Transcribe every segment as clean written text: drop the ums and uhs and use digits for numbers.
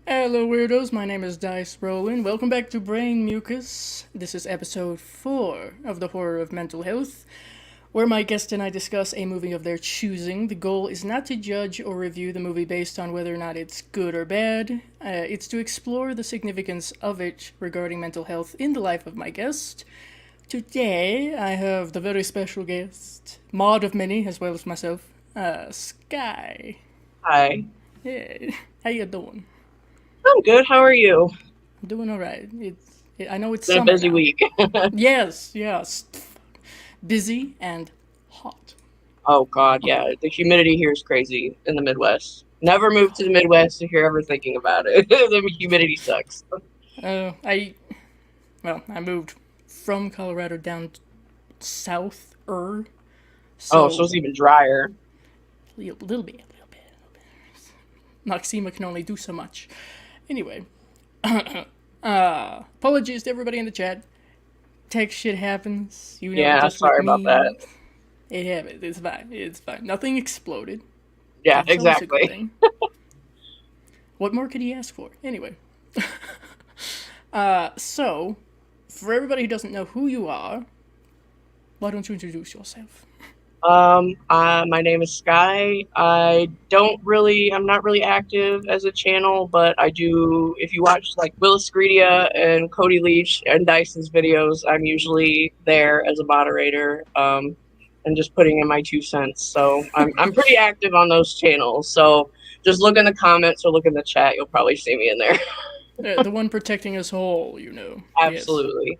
Hello, weirdos. My name is Dice Roland. Welcome back to Brain Mucus. This is episode 4 of the Horror of Mental Health, where my guest and I discuss a movie of their choosing. The goal is not to judge or review the movie based on whether or not it's good or bad. It's to explore the significance of it regarding mental health in the life of my guest. Today, I have the very special guest, Maud of Many, as well as myself, Sky. Hi. Hey, how you doing? I'm good. How are you? I'm doing all right. I know it's Been a summer busy now. week. Yes, yes. Busy and hot. Oh God, yeah. The humidity here is crazy in the Midwest. Never moved to the Midwest if you're ever thinking about it. The humidity sucks. I I moved from Colorado down south Oh, so so it's even drier. little bit. Maxima can only do so much. Anyway, apologies to everybody in the chat. Tech shit happens. You know, Yeah, just with sorry about that. me, it happens. It's fine. It's fine. Nothing exploded. Yeah, That's always a good exactly. thing. What more could he ask for? Anyway, so for everybody who doesn't know who you are, why don't you introduce yourself? My name is Sky. I'm not really active as a channel, but I do, if you watch like Willis Greedia and Cody Leach and Dyson's videos, I'm usually there as a moderator, and just putting in my 2 cents. So I'm pretty active on those channels. So just look in the comments or look in the chat. You'll probably see me in there. The one protecting us all, you know. Yes. Absolutely.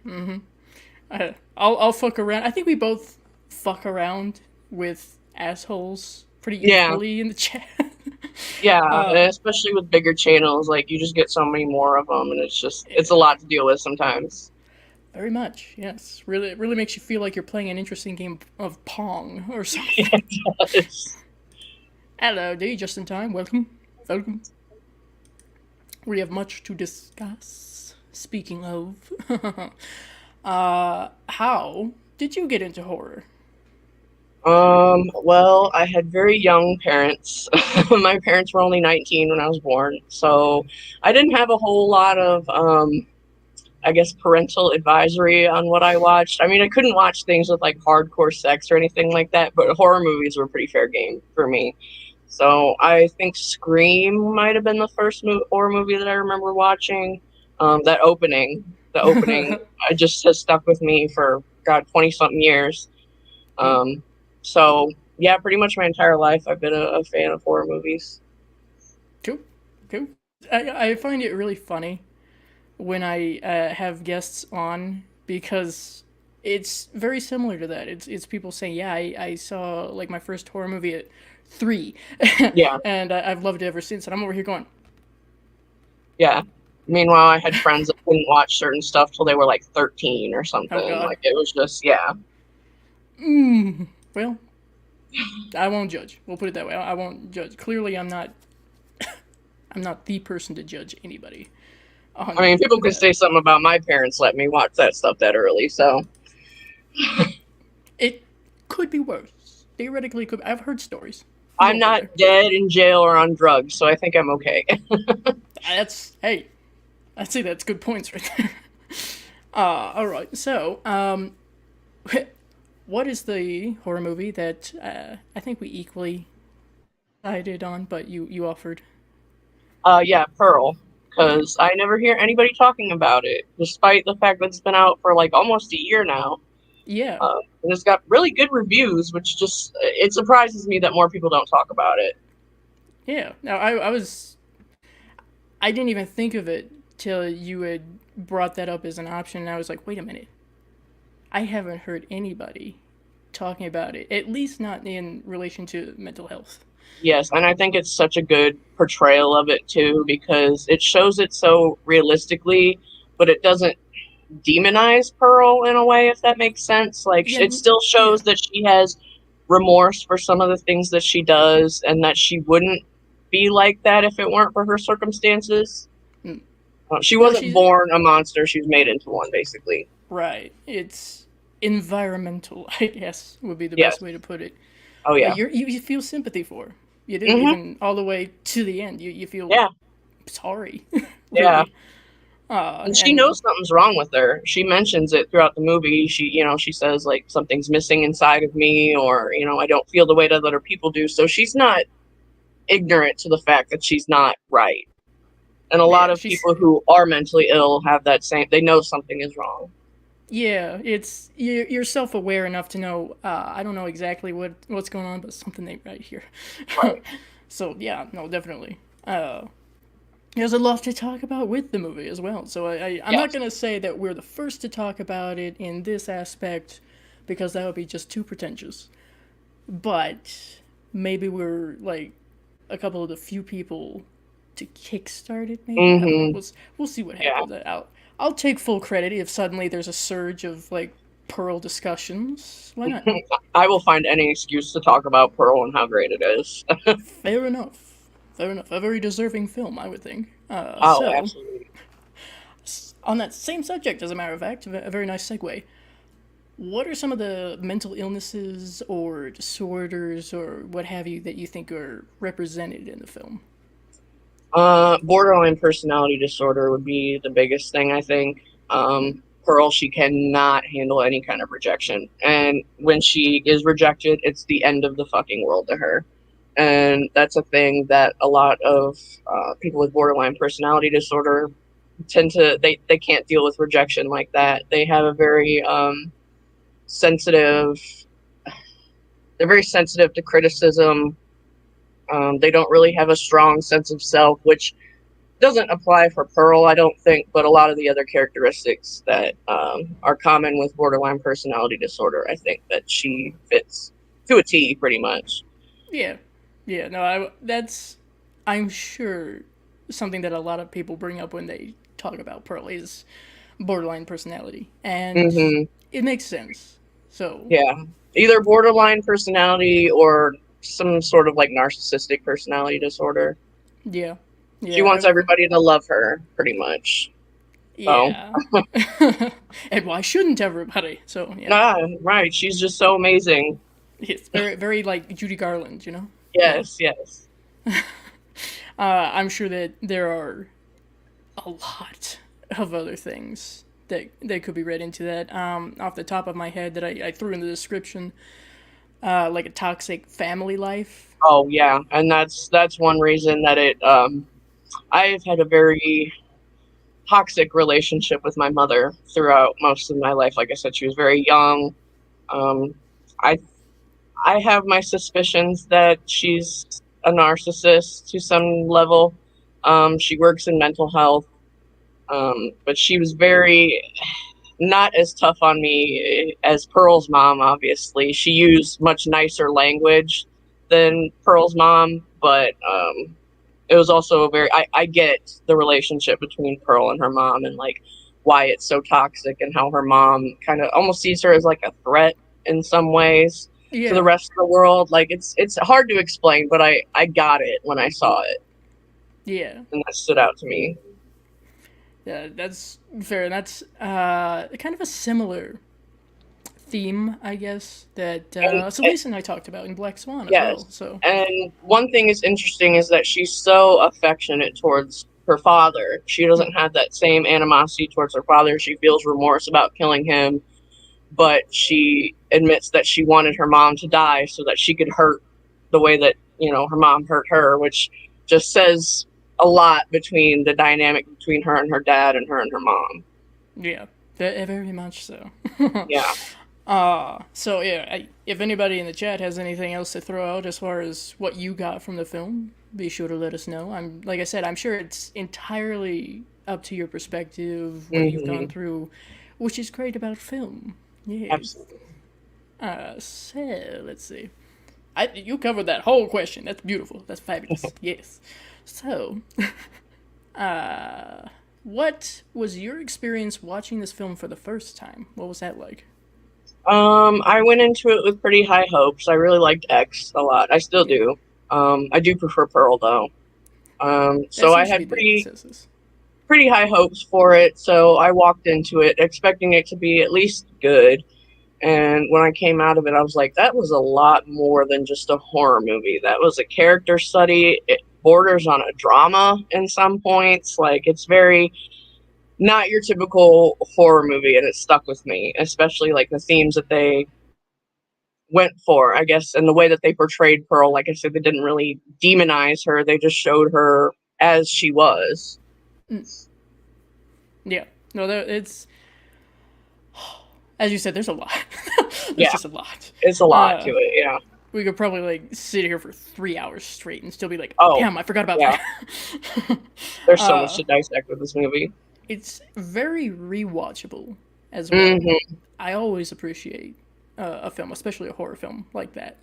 I'll fuck around. I think we both fuck around with assholes pretty Yeah. equally in the chat. Yeah. And especially with bigger channels, like you just get so many more of them and it's a lot to deal with sometimes. Very much, yes. Really, it really makes you feel like you're playing an interesting game of Pong or something. Yes. Hello, D, just in time. Welcome. Welcome. We have much to discuss. Speaking of, how did you get into horror? Well, I had very young parents. My parents were only 19 when I was born, so I didn't have a whole lot of, I guess, parental advisory on what I watched. I mean, I couldn't watch things with like hardcore sex or anything like that, but horror movies were pretty fair game for me. So I think Scream might have been the first horror movie that I remember watching. The opening, I just has stuck with me for God 20 something years. Um, so yeah, pretty much my entire life I've been a fan of horror movies. Cool. Cool. I find it really funny when I have guests on because it's very similar to that. It's people saying, "Yeah, I saw like my first horror movie at 3, Yeah, and I've loved it ever since." And I'm over here going, yeah. Meanwhile, I had friends that couldn't watch certain stuff till they were like 13 or "Oh something. God." Like it was just, yeah, Well, I won't judge. We'll put it that way. I won't judge. Clearly, I'm not. I'm not the person to judge anybody I on mean, people could that. say something about my parents let me watch that stuff that early. So It could be worse. Theoretically, it could. I've heard stories. We I'm won't go not there. dead in jail or on drugs, so I think I'm okay. That's hey. I'd say that's good points right there. All right. So, what is the horror movie that I think we equally decided on, but you offered? Yeah, Pearl, because I never hear anybody talking about it, despite the fact that it's been out for like almost a year now. Yeah, And it's got really good reviews, which just it surprises me that more people don't talk about it. yeah. Now I didn't even think of it till you had brought that up as an option, and I was like, wait a minute. I haven't heard anybody talking about it, at least not in relation to mental health. Yes, and I think it's such a good portrayal of it too, because it shows it so realistically, but it doesn't demonize Pearl in a way, if that makes sense. Like Yeah, it still yeah. shows that she has remorse for some of the things that she does, and that she wouldn't be like that if it weren't for her circumstances. Mm. She No, wasn't she's born a monster; she was made into one, basically. right. It's environmental, I guess, would be the Yes. best way to put it. Oh But yeah. you feel sympathy for her. You do, Hmm. even all the way to the end. You feel Yeah. sorry, Yeah. really. And she And knows something's wrong with her. She mentions it throughout the movie. She says like something's missing inside of me, or, I don't feel the way that other people do. So she's not ignorant to the fact that she's not right. And a lot yeah, of she's people who are mentally ill have that same, they know something is wrong. yeah, it's you're self aware enough to know. I don't know exactly what's going on, but something ain't right here. Right. So yeah, no, definitely. There's a lot to talk about with the movie as well. So I'm not Yes. gonna say that we're the first to talk about it in this aspect, because that would be just too pretentious. But maybe we're like a couple of the few people to kickstart it. Maybe I don't know. Mm-hmm. We'll see what Yeah. happens. I'll take full credit if suddenly there's a surge of like Pearl discussions. Why not? I will find any excuse to talk about Pearl and how great it is. Fair enough. Fair enough. A very deserving film, I would think. Oh, So, absolutely. on that same subject, as a matter of fact, a very nice segue. What are some of the mental illnesses or disorders or what have you that you think are represented in the film? Borderline personality disorder would be the biggest thing, I think. Pearl, she cannot handle any kind of rejection. And when she is rejected, it's the end of the fucking world to her. And that's a thing that a lot of people with borderline personality disorder tend to, they can't deal with rejection like that. They have a very sensitive, they're very sensitive to criticism. They don't really have a strong sense of self, which doesn't apply for Pearl, I don't think, but a lot of the other characteristics that are common with borderline personality disorder, I think that she fits to a T, pretty much. Yeah. Yeah, no, that's, I'm sure, something that a lot of people bring up when they talk about Pearl is borderline personality. And Hmm. it makes sense. So, Yeah, either borderline personality or some sort of like narcissistic personality disorder. yeah. She Yeah, wants everybody to love her, pretty much. So, yeah. And why shouldn't everybody? So, yeah. ah, right. She's just so amazing. It's very, very like Judy Garland, you know? Yeah. Yes, yes. I'm sure that there are a lot of other things that could be read into that. Off the top of my head, that I threw in the description, like a toxic family life. Oh, yeah. And that's one reason that I've had a very toxic relationship with my mother throughout most of my life. Like I said, she was very young. Um, I I have my suspicions that she's a narcissist to some level. She works in mental health, but she was very not as tough on me as Pearl's mom. Obviously, she used much nicer language than Pearl's mom, but it was also very. I get the relationship between Pearl and her mom, and like why it's so toxic, and how her mom kind of almost sees her as like a threat in some ways to the Yeah, rest of the world. Like it's hard to explain, but I got it when I saw it, yeah, and that stood out to me. yeah. That's fair. That's kind of a similar theme, I guess, that And Celeste and I talked about in Black Swan as well. yes, So, and one thing is interesting is that she's so affectionate towards her father. She doesn't have that same animosity towards her father. She feels remorse about killing him, but she admits that she wanted her mom to die so that she could hurt the way that her mom hurt her, which just says a lot between the dynamic between her and her dad and her and her mom. yeah, very much so. Yeah. So yeah, if anybody in the chat has anything else to throw out as far as what you got from the film, be sure to let us know. Like I said, I'm sure it's entirely up to your perspective, what you've gone Hmm. through, which is great about film. Yes. Absolutely. So let's see. You covered that whole question. That's beautiful. That's fabulous. Yes. So, what was your experience watching this film for the first time? What was that like? I went into it with pretty high hopes. I really liked X a lot. I still Yeah, do. I do prefer Pearl though. that So I seems to be had the pretty consensus. pretty high hopes for it. So I walked into it expecting it to be at least good. And when I came out of it, I was like, that was a lot more than just a horror movie. That was a character study. borders on a drama in some points. Like, it's very not your typical horror movie, and it stuck with me, especially like the themes that they went for, I guess, and the way that they portrayed Pearl. Like I said, they didn't really demonize her, they just showed her as she was. Yeah. No, it's as you said. There's a lot. There's Yeah, just a lot. it's a lot to it. Yeah. We could probably like sit here for 3 hours straight and still be like, Oh, damn, I forgot about yeah. that. There's so much to dissect with this movie. It's very rewatchable as well. Hmm. I always appreciate a film, especially a horror film like that.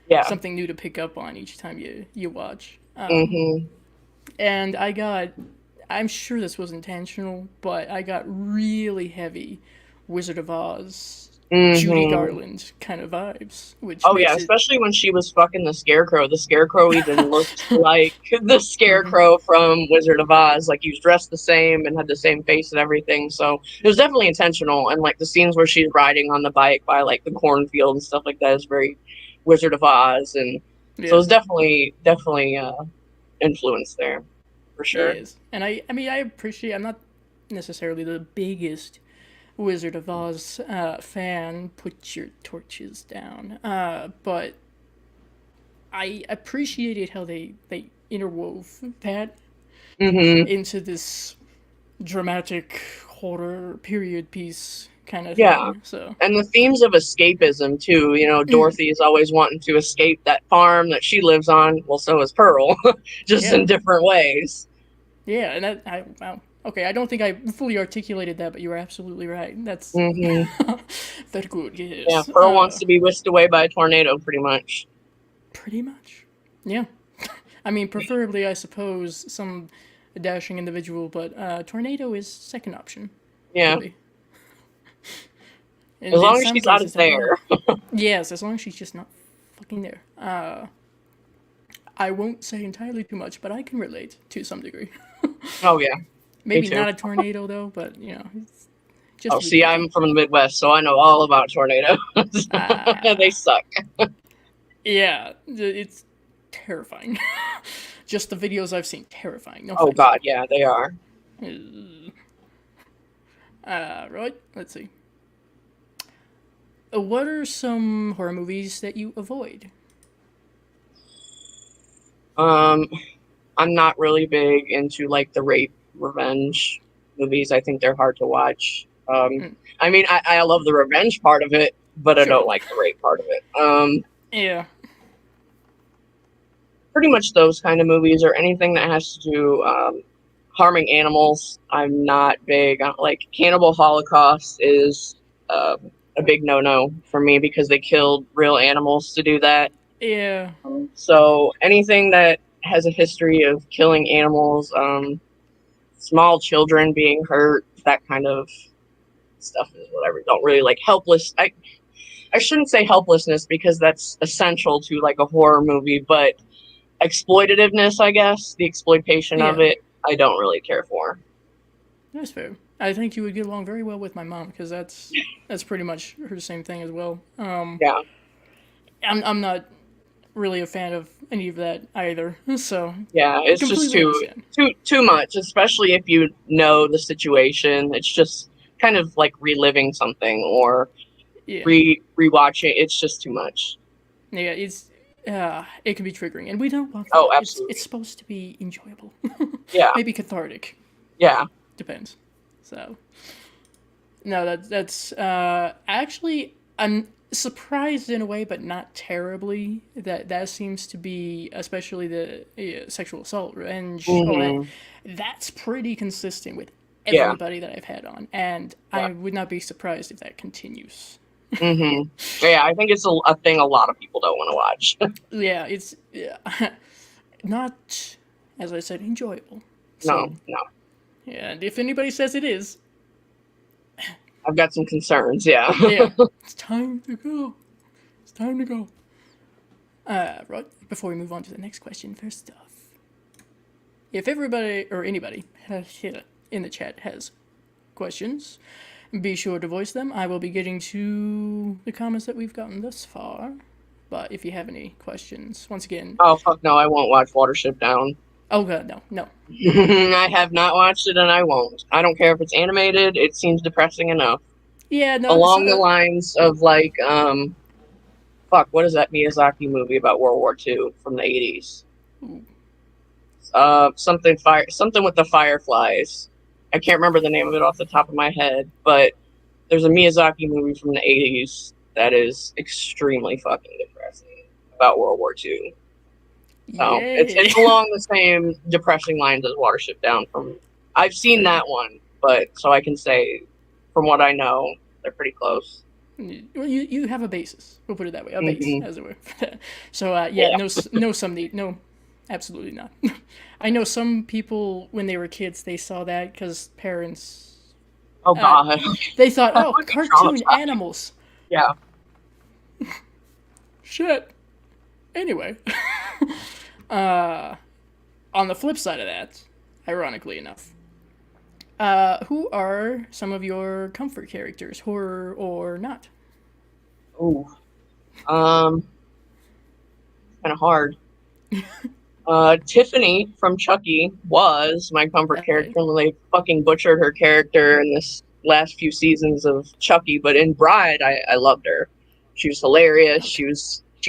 Yeah. Something new to pick up on each time you watch. Hmm. And I'm sure this was intentional, but I got really heavy Wizard of Oz, Judy Hmm. Garland kind of vibes, which Oh yeah, makes it. especially when she was fucking the Scarecrow. The Scarecrow even looked like the Mhm. Scarecrow from Wizard of Oz. Like, he was dressed the same and had the same face and everything. So it was definitely intentional. And like the scenes where she's riding on the bike by like the cornfield and stuff like that is very Wizard of Oz. And so Yeah, it's definitely influence there for it sure. is. And I mean, I appreciate. I'm not necessarily the biggest Wizard of Oz fan. Put your torches down. But I appreciated how they interwove that Hmm. into this dramatic horror period piece kind of Yeah. thing. So And the themes of escapism too. You know, Dorothy is always wanting to escape that farm that she lives on. Well, so is Pearl, just yeah, in different ways. yeah, and that I wow. Okay, I don't think I fully articulated that, but you were absolutely right. That's Hmm. very good. Yeah, Yes, Pearl wants to be whisked away by a tornado, pretty much. pretty much. Yeah, I mean, preferably, I suppose, some dashing individual, but tornado is second option, Yeah, really. as And in long as some she's out of cases, that yeah, there. yes, as long as she's just not fucking there. I won't say entirely too much, but I can relate to some degree. Oh yeah, me Maybe too. not a tornado though, but it's just Oh, to be see, picky. I'm from the Midwest, so I know all about tornadoes. They Ah, suck. yeah, it's terrifying. Just the videos I've seen, terrifying. No Oh thank God, you. yeah, they are. Right, let's see. What are some horror movies that you avoid? Um, I'm not really big into like the rape revenge movies. I think they're hard to watch. Mm, I mean, I love the revenge part of it, but I sure. don't like the rape part of it. Yeah. Pretty much those kind of movies or anything that has to do harming animals. I'm not big on, like, Cannibal Holocaust is a big no-no for me because they killed real animals to do that. Yeah. So anything that has a history of killing animals, small children being hurt, that kind of stuff is whatever. Don't really like helpless. I shouldn't say helplessness because that's essential to like a horror movie, but exploitativeness, I guess, the exploitation of Yeah. it, I don't really care for. That's fair. I think you would get along very well with my mom because that's pretty much her same thing as well. Yeah, I'm not really a fan of any of that either, so yeah, it's just completely understand. too much, especially if you know the situation. It's just kind of like reliving something or Yeah. rewatching. It's just too much. Yeah, it can be triggering, and we don't want Oh, that. It's absolutely. supposed to be enjoyable, Yeah, maybe cathartic, yeah. depends. So no, that's actually I'm surprised in a way, but not terribly. That seems to be especially the sexual assault, revenge, all that. Hmm. That's pretty consistent with Yeah, everybody that I've had on, and yeah. I would not be surprised if that continues. Hmm. Yeah, I think it's a thing a lot of people don't want to watch. Yeah, it's not, as I said, enjoyable. No, So no. yeah, and if anybody says it is, I've got some concerns. Yeah. yeah, it's time to go. It's time to go. Right, before we move on to the next question, first off, if everybody or anybody in the chat has questions, be sure to voice them. I will be getting to the comments that we've gotten thus far. But if you have any questions, once again, Oh fuck no, I won't watch Watership Down. Oh god, no. I have not watched it and I won't. I don't care if it's animated, it seems depressing enough. Yeah, no. Along the lines of like, fuck, what is that Miyazaki movie about World War II from the 80s? Something with the fireflies. I can't remember the name of it off the top of my head, but there's a Miyazaki movie from the 80s that is extremely fucking depressing about World War II. So it's along the same depressing lines as Watership Down. I've seen that one, but so I can say from what I know, they're pretty close. Well, you have a basis. We'll put it that way, a base, as it were. So yeah, no, some need, no, absolutely not. I know some people when they were kids they saw that because parents. Oh god. They thought, oh, cartoon animals. Yeah. Shit. Anyway, on the flip side of that, ironically enough, who are some of your comfort characters, horror or not? Ooh. Kind of hard. Tiffany from Chucky was my comfort character, and they fucking butchered her character in this last few seasons of Chucky. But in Bride, I loved her. She was hilarious. She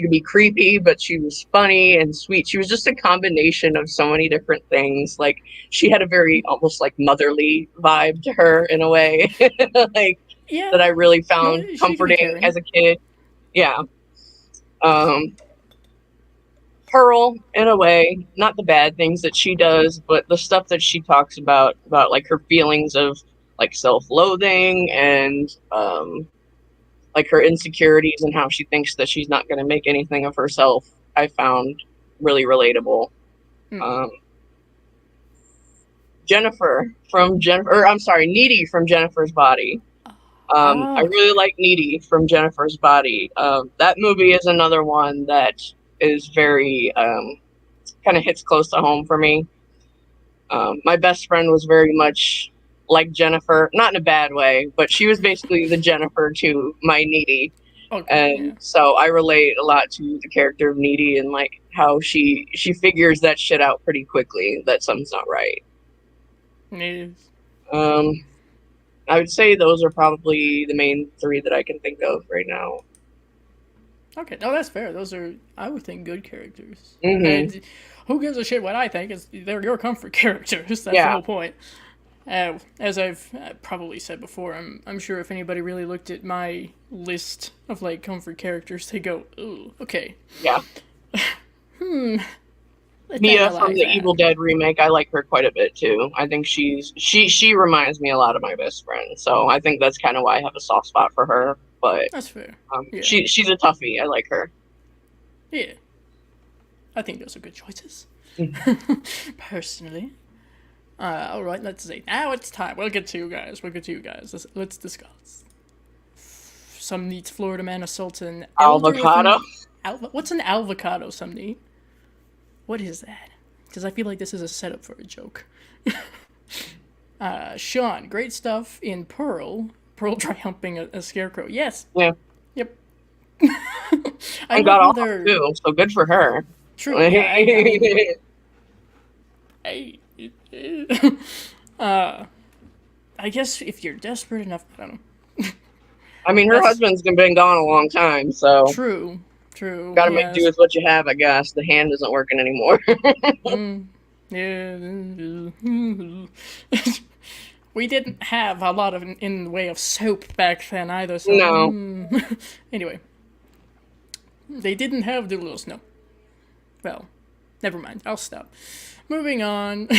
could be creepy, but she was funny and sweet. She was just a combination of so many different things. Like she had a very almost like motherly vibe to her in a way, like that I really found comforting as a kid. Yeah. Pearl, in a way, not the bad things that she does, but the stuff that she talks about like her feelings of like self-loathing and like her insecurities and how she thinks that she's not going to make anything of herself, I found really relatable. Needy from Jennifer's Body. I really like Needy from Jennifer's Body. That movie is another one that is very kind of hits close to home for me. My best friend was very much like Jennifer, not in a bad way, but she was basically the Jennifer to my Needy. So I relate a lot to the character of Needy and like how she figures that shit out pretty quickly that something's not right. I would say those are probably the main three that I can think of right now. Okay, no, that's fair. Those are, I would think, good characters. And who gives a shit what I think? They're your comfort characters. That's the whole point. As I've probably said before, I'm sure if anybody really looked at my list of like comfort characters, they go, "Ooh, okay." Yeah. Mia from the Evil Dead remake, I like her quite a bit too. I think she reminds me a lot of my best friend, so I think that's kind of why I have a soft spot for her. But that's fair. She's a toughie. I like her. Yeah, I think those are good choices. Personally. All right, let's see. Now it's time. We'll get to you guys. Let's discuss. Some neat Florida man assaults an avocado. What's an avocado? Some neat. What is that? Because I feel like this is a setup for a joke. Sean, great stuff in Pearl. Pearl dry humping a scarecrow. Yes. Yeah. Yep. I got off too, so good for her. True. Yeah, I guess if you're desperate enough, I don't know. I mean, her husband's been gone a long time, so true. Gotta make do with what you have, I guess. The hand isn't working anymore. We didn't have a lot of in the way of soap back then either. So, no. Anyway, they didn't have Doodle Snow. Well, never mind. I'll stop. Moving on.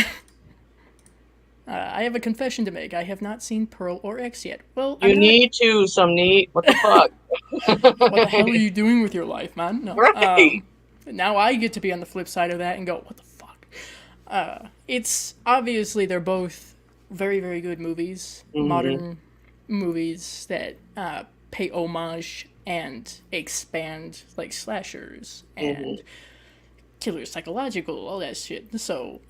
I have a confession to make. I have not seen Pearl or X yet. Well, you need to, some neat. What the fuck? What the hell are you doing with your life, man? No. Right. Now I get to be on the flip side of that and go, what the fuck? It's obviously they're both very, very good movies, modern movies that pay homage and expand like slashers and killer psychological, all that shit. So,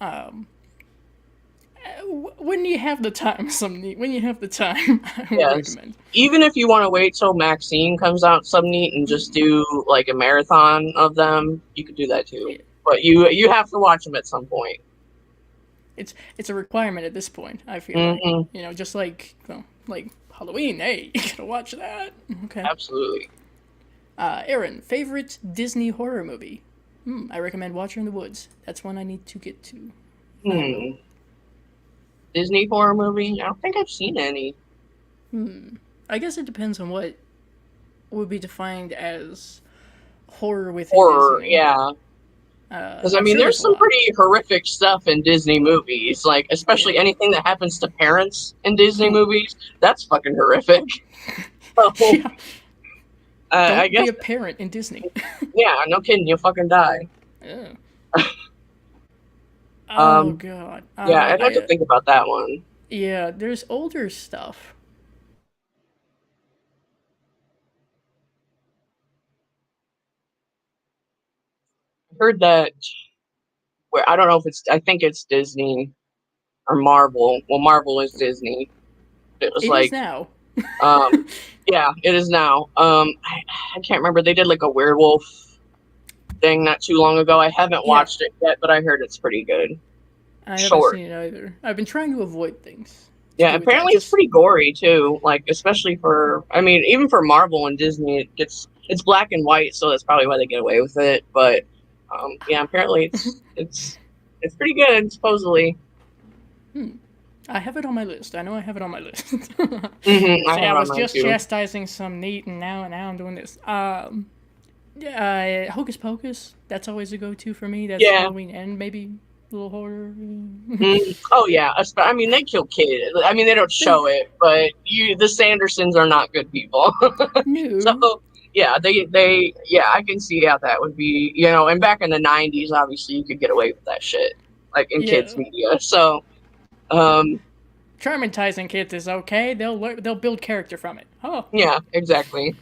when you have the time, I would recommend. Even if you want to wait till Maxine comes out some neat and just do like a marathon of them, you could do that too. Yeah. But you have to watch them at some point. it's a requirement at this point. I feel like, Hmm. just like Halloween. Hey, you gotta watch that. Okay. Absolutely. Aaron, favorite Disney horror movie? I recommend Watcher in the Woods. That's one I need to get to. I will. Hmm. Disney horror movie? I don't think I've seen any. I guess it depends on what would be defined as horror within Horror, Disney. yeah. Because I I'm mean, sure there's there's a some lot. pretty horrific stuff in Disney movies, like Yeah. especially anything that happens to parents in Disney movies. That's fucking horrific. So, Yeah. I Don't be guess, a parent in Disney. yeah, no kidding, you'll fucking die. Yeah. Oh Um, god. yeah, I'd have to think about that one. Yeah, there's older stuff. I heard that where I don't know if it's, I think it's Disney or Marvel. Well, Marvel is Disney. It was It is like, now. um, yeah, it is now. I can't remember. They did like a werewolf thing not too long ago. I haven't Yeah, watched it yet, but I heard it's pretty good. I haven't Short. seen it either. I've been trying to avoid things to Yeah, do with that. apparently it's Just pretty gory too. Like especially for, I mean, even for Marvel and Disney, it's black and white, so that's probably why they get away with it. But yeah, apparently it's pretty good supposedly. I have it on my list. I know I have it on my list. I See, I have it on was mine just too. chastising some neat, and now I'm doing this. Hocus Pocus. That's always a go-to for me. That's Yeah. Halloween and maybe a little horror. Oh yeah. I mean, they kill kids. I mean, they don't They show it, but the Sandersons are not good people. knew. So yeah, yeah, I can see how that would be. And back in the '90s, obviously, you could get away with that shit, like in kids Yeah, media. So um, traumatizing kids is okay. They'll build character from it. Oh, yeah, exactly.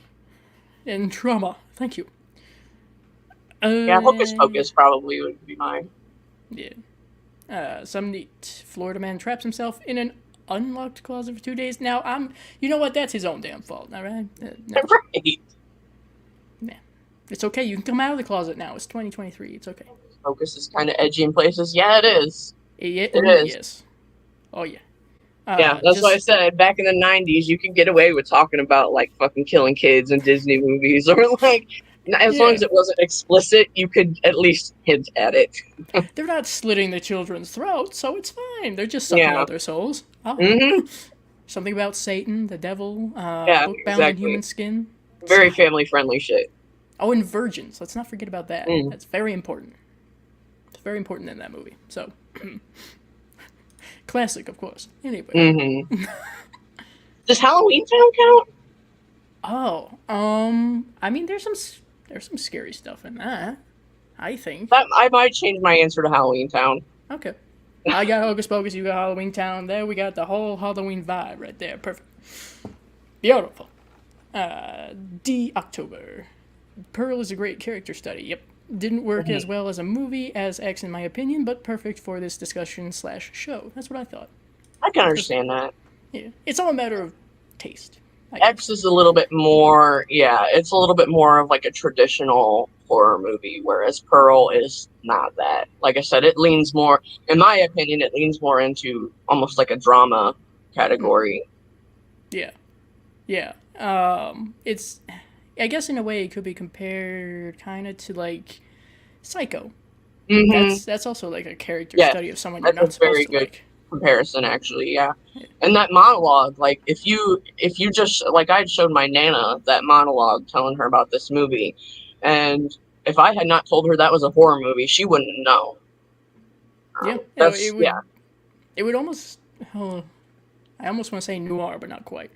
and trauma. Thank you. Yeah, Hocus Uh, Pocus probably would be mine. yeah. Some neat. Florida man traps himself in an unlocked closet for 2 days. Now, you know what? That's his own damn fault. All right. No, Right. nah. It's okay. You can come out of the closet now. It's 2023. It's okay. Focus is kind of edgy in places. Yeah, it is. Yeah. It Oh is. yes. Oh yeah. Yeah, that's why I Just said back in the '90s, you could get away with talking about like fucking killing kids in Disney movies, or like as long yeah. as it wasn't explicit, you could at least hint at it. They're not slitting the children's throats, so it's fine. They're just sucking Yeah. out their souls. Oh. Hmm. Something about Satan, the devil, Yeah. book bound in human Exactly. skin. Very family friendly shit. Oh, and virgins. Let's not forget about that. Mm. That's very important. It's very important in that movie. So, classic, of course. Anyway. Hmm. Does Halloween Town count? Oh, I mean, there's some scary stuff in that. I think. That I might change my answer to Halloween Town. Okay. I got Hocus Pocus, you got Halloween Town. There we got the whole Halloween vibe right there. Perfect. Beautiful. D October. Pearl is a great character study. Yep. Didn't work as Mhm. well as a movie as X in my opinion, but perfect for this discussion slash show. That's what I thought. I can Just understand that. yeah. It's all a matter of taste, I X guess. is a little bit more, yeah, it's a little bit more of like a traditional horror movie, whereas Pearl is not that. Like I said, it leans more, in my opinion, it leans more into almost like a drama category. Yeah. Yeah. It's I guess in a way it could be compared kind of to like Psycho. Hmm. That's also like a character Yes, study of someone you're that's a not supposed very to good like. comparison, actually. Yeah, and that monologue, like if you just like I showed my nana that monologue telling her about this movie, and if I had not told her that was a horror movie, she wouldn't know. Yeah, That's yeah. it would almost I almost want to say noir, but not quite.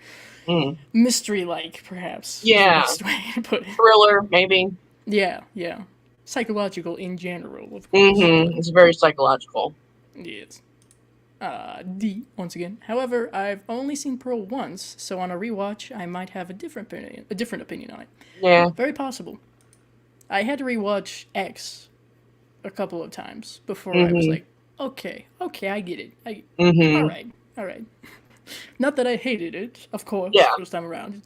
Mm. Mystery like, perhaps, is the Yeah, best way to put it. thriller maybe. Yeah, yeah. Psychological in general, of course, but It's very psychological. yes. D, once again. However, I've only seen Pearl once, so on a rewatch, I might have a different opinion on it. Yeah. Very possible. I had to rewatch X a couple of times before I was Hmm. like, okay, I get it. All Hmm. right, all right. Not that I hated it, of course, Yeah. first time around.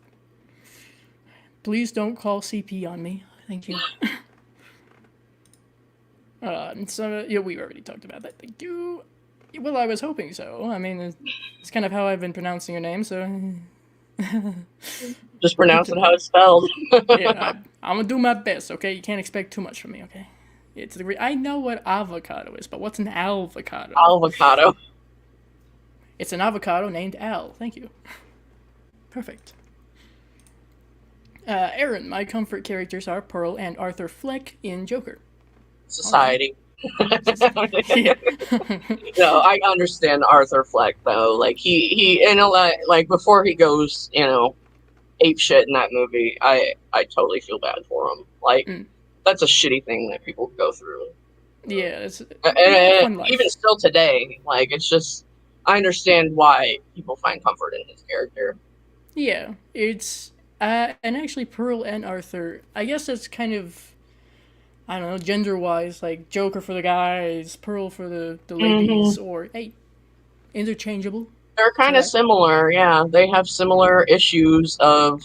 Please don't call CP on me. Thank you. And so, yeah, we already talked about that. Thank you. Well, I was hoping so. I mean, it's kind of how I've been pronouncing your name, so Just good pronounce to it how know. it's spelled. Yeah, I'm gonna do my best. Okay, you can't expect too much from me. Okay, I know what avocado is, but what's an avocado? Avocado. It's an avocado named Al. Thank you. Perfect. Aaron, my comfort characters are Pearl and Arthur Fleck in Joker. All right. Society. Yeah. No, I understand Arthur Fleck though. Like he in a lot like before he goes, ape shit in that movie. I totally feel bad for him. Like Mm. that's a shitty thing that people go through. Yeah, it's not a And fun even life. still today, like it's just I understand why people find comfort in his character. Yeah, it's and actually Pearl and Arthur. I guess that's kind of, I don't know, gender wise, like Joker for the guys, Pearl for the Hmm. ladies, or hey, interchangeable. They're So kind of that similar, yeah. They have similar issues of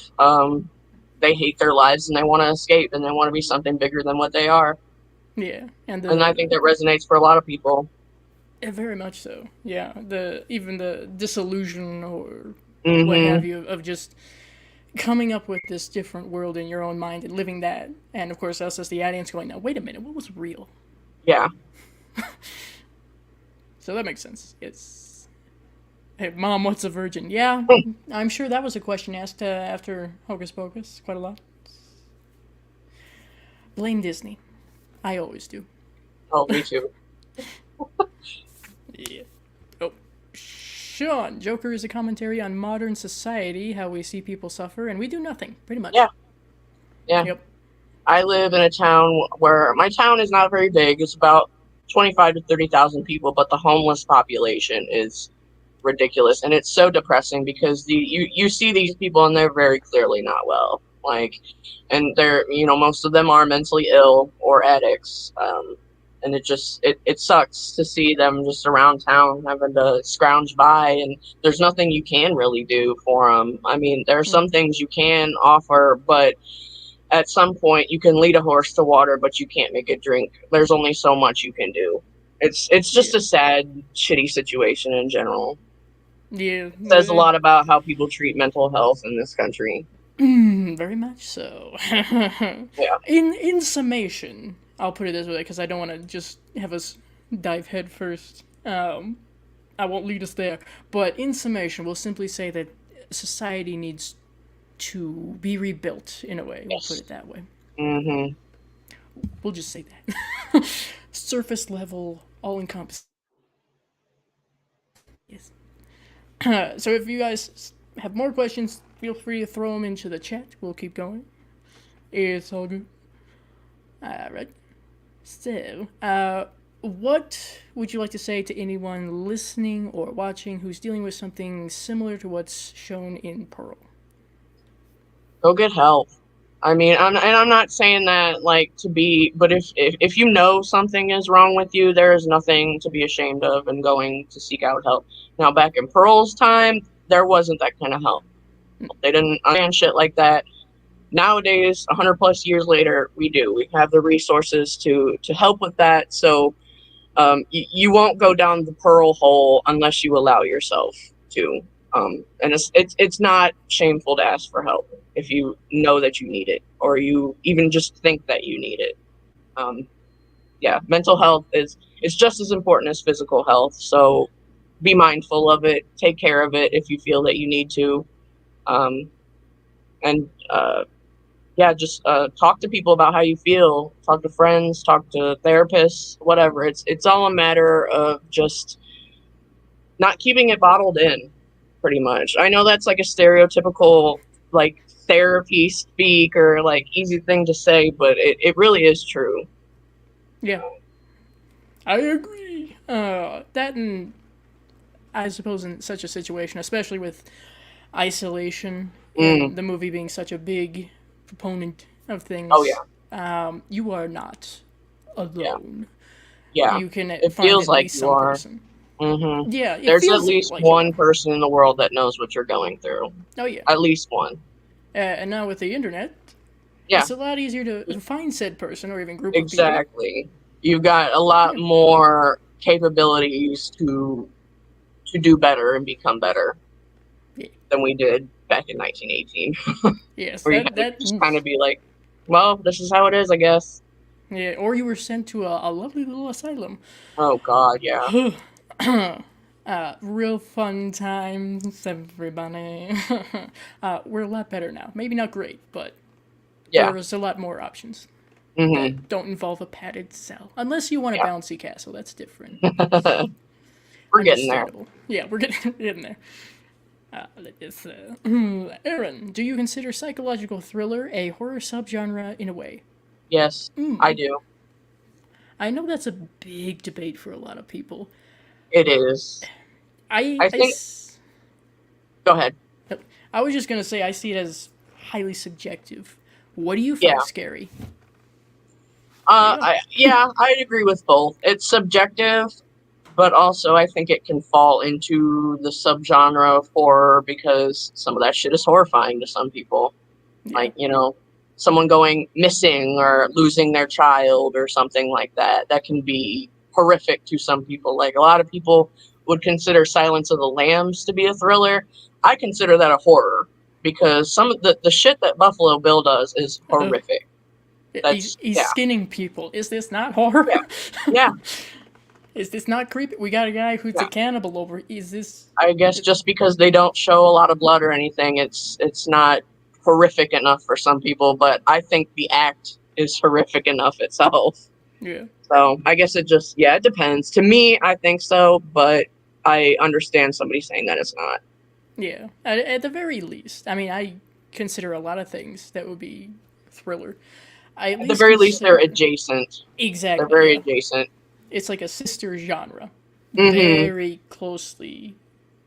they hate their lives and they want to escape and they want to be something bigger than what they are. yeah, and And I think that resonates for a lot of people. very much so. Yeah, the even the disillusion or what have Hmm. you of just coming up with this different world in your own mind and living that, and of course us as the audience going, now wait a minute, what was real? Yeah. So that makes sense. It's, hey, mom, what's a virgin? Yeah, I'm sure that was a question asked after Hocus Pocus quite a lot. Blame Disney. I always do. Oh, me too. Yeah. Oh, Sean, Joker is a commentary on modern society, how we see people suffer, and we do nothing, pretty Yeah. much. Yeah. Yep. I live in a town where my town is not very big. It's about 25 to 30,000 people, but the homeless population is ridiculous, and it's so depressing because you see these people and they're very clearly not well. Like, and they're most of them are mentally ill or addicts, and it sucks to see them just around town having to scrounge by, and there's nothing you can really do for them. I mean, there are some Mm, things you can offer, but at some point you can lead a horse to water, but you can't make it drink. There's only so much you can do. It's just yeah. a sad, shitty situation in general. Yeah. It says a lot about how people treat mental health in this country. Very much so. Yeah. In summation, I'll put it this way because I don't want to just have us dive head first. I won't lead us there. But in summation, we'll simply say that society needs to be rebuilt in a way. We'll put Yes. it that way. Hmm. We'll just say that. Surface level, all encompassing. Yes. So if you guys have more questions, feel free to throw them into the chat. We'll keep going. It's all good. Alright. So, what would you like to say to anyone listening or watching who's dealing with something similar to what's shown in Pearl? Go get help. I mean, I'm not saying that like to be, but if you know something is wrong with you, there is nothing to be ashamed of in going to seek out help. Now, back in Pearl's time, there wasn't that kind of help. They didn't understand shit like that. Nowadays, 100 plus years later, we do. We have the resources to help with that. So you won't go down the pearl hole unless you allow yourself to. And it's not shameful to ask for help if you know that you need it or you even just think that you need it. Um, yeah, mental health is it's just as important as physical health. So be mindful of it. Take care of it if you feel that you need to. Um, and yeah, just talk to people about how you feel. Talk to friends, talk to therapists, whatever. It's all a matter of just not keeping it bottled in, pretty much. I know that's like a stereotypical like therapy speak or like easy thing to say, but it really is true. Yeah, I agree. That and I suppose in such a situation, especially with isolation Mm, in the movie being such a big proponent of oh things, yeah, you are not yeah, alone. yeah. You can It find feels at like least you some are. person. Hmm. Yeah, it There's at feels least like you one are. person in the world that knows what you're going through. Oh yeah. At least one. And now with the internet, Yeah. it's a lot easier to find said person or even group of people. Exactly. You've got a lot more. capabilities to do better and become better Yeah. than we did back in 1918, Yes, where you that had to that just kind of be like, well, this is how it is, I guess. yeah, or you were sent to a lovely little asylum. Oh God, yeah, Real fun times, everybody. We're a lot better now. Maybe not great, but yeah, there's a lot more options hmm that don't involve a padded cell. Unless you want a yeah. bouncy castle, that's different. We're getting there. Understandable. Yeah, we're getting there. Aaron, do you consider psychological thriller a horror subgenre in a way? Yes, I do. I know that's a big debate for a lot of people. It is. I, I I, think. s- Go ahead. I was just gonna say I see it as highly subjective. What do you Yeah. find scary? There you go. Yeah, I'd agree with both. It's subjective, but also I think it can fall into the subgenre of horror because some of that shit is horrifying to some people. Yeah. Like, someone going missing or losing their child or something like that. That can be horrific to some people. Like, a lot of people would consider Silence of the Lambs to be a thriller. I consider that a horror because some of the shit that Buffalo Bill does is Ugh. horrific. That's, He's yeah, skinning people. Is this not horror? yeah, yeah, Is this not creepy? We got a guy who's a yeah. cannibal over. Is this? I guess just because they don't show a lot of blood or anything, it's not horrific enough for some people. But I think the act is horrific enough itself. Yeah. So I guess it depends. To me, I think so, but I understand somebody saying that it's not. Yeah. At the very least, I mean, I consider a lot of things that would be thriller. I at At the least very least, they're consider adjacent. They're exactly. very Yeah. adjacent. It's like a sister genre, Mm-hmm. very closely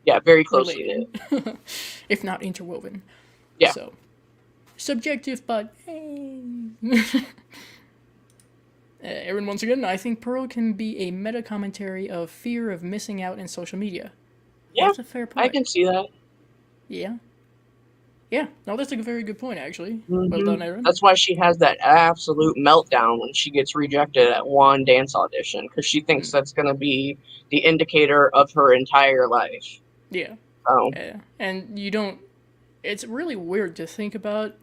Yeah, very closely related, knit. if not interwoven. Yeah. So subjective, but Aaron, once again, I think Pearl can be a meta commentary of fear of missing out in social media. Yeah, That's a fair I point. can see that. Yeah. Yeah. No, that's a very good point, actually. Well Hmm. done, Aaron. That's why she has that absolute meltdown when she gets rejected at one dance audition because she thinks that's going to be the indicator of her entire life. Yeah. So, Yeah. And you don't. It's really weird to think about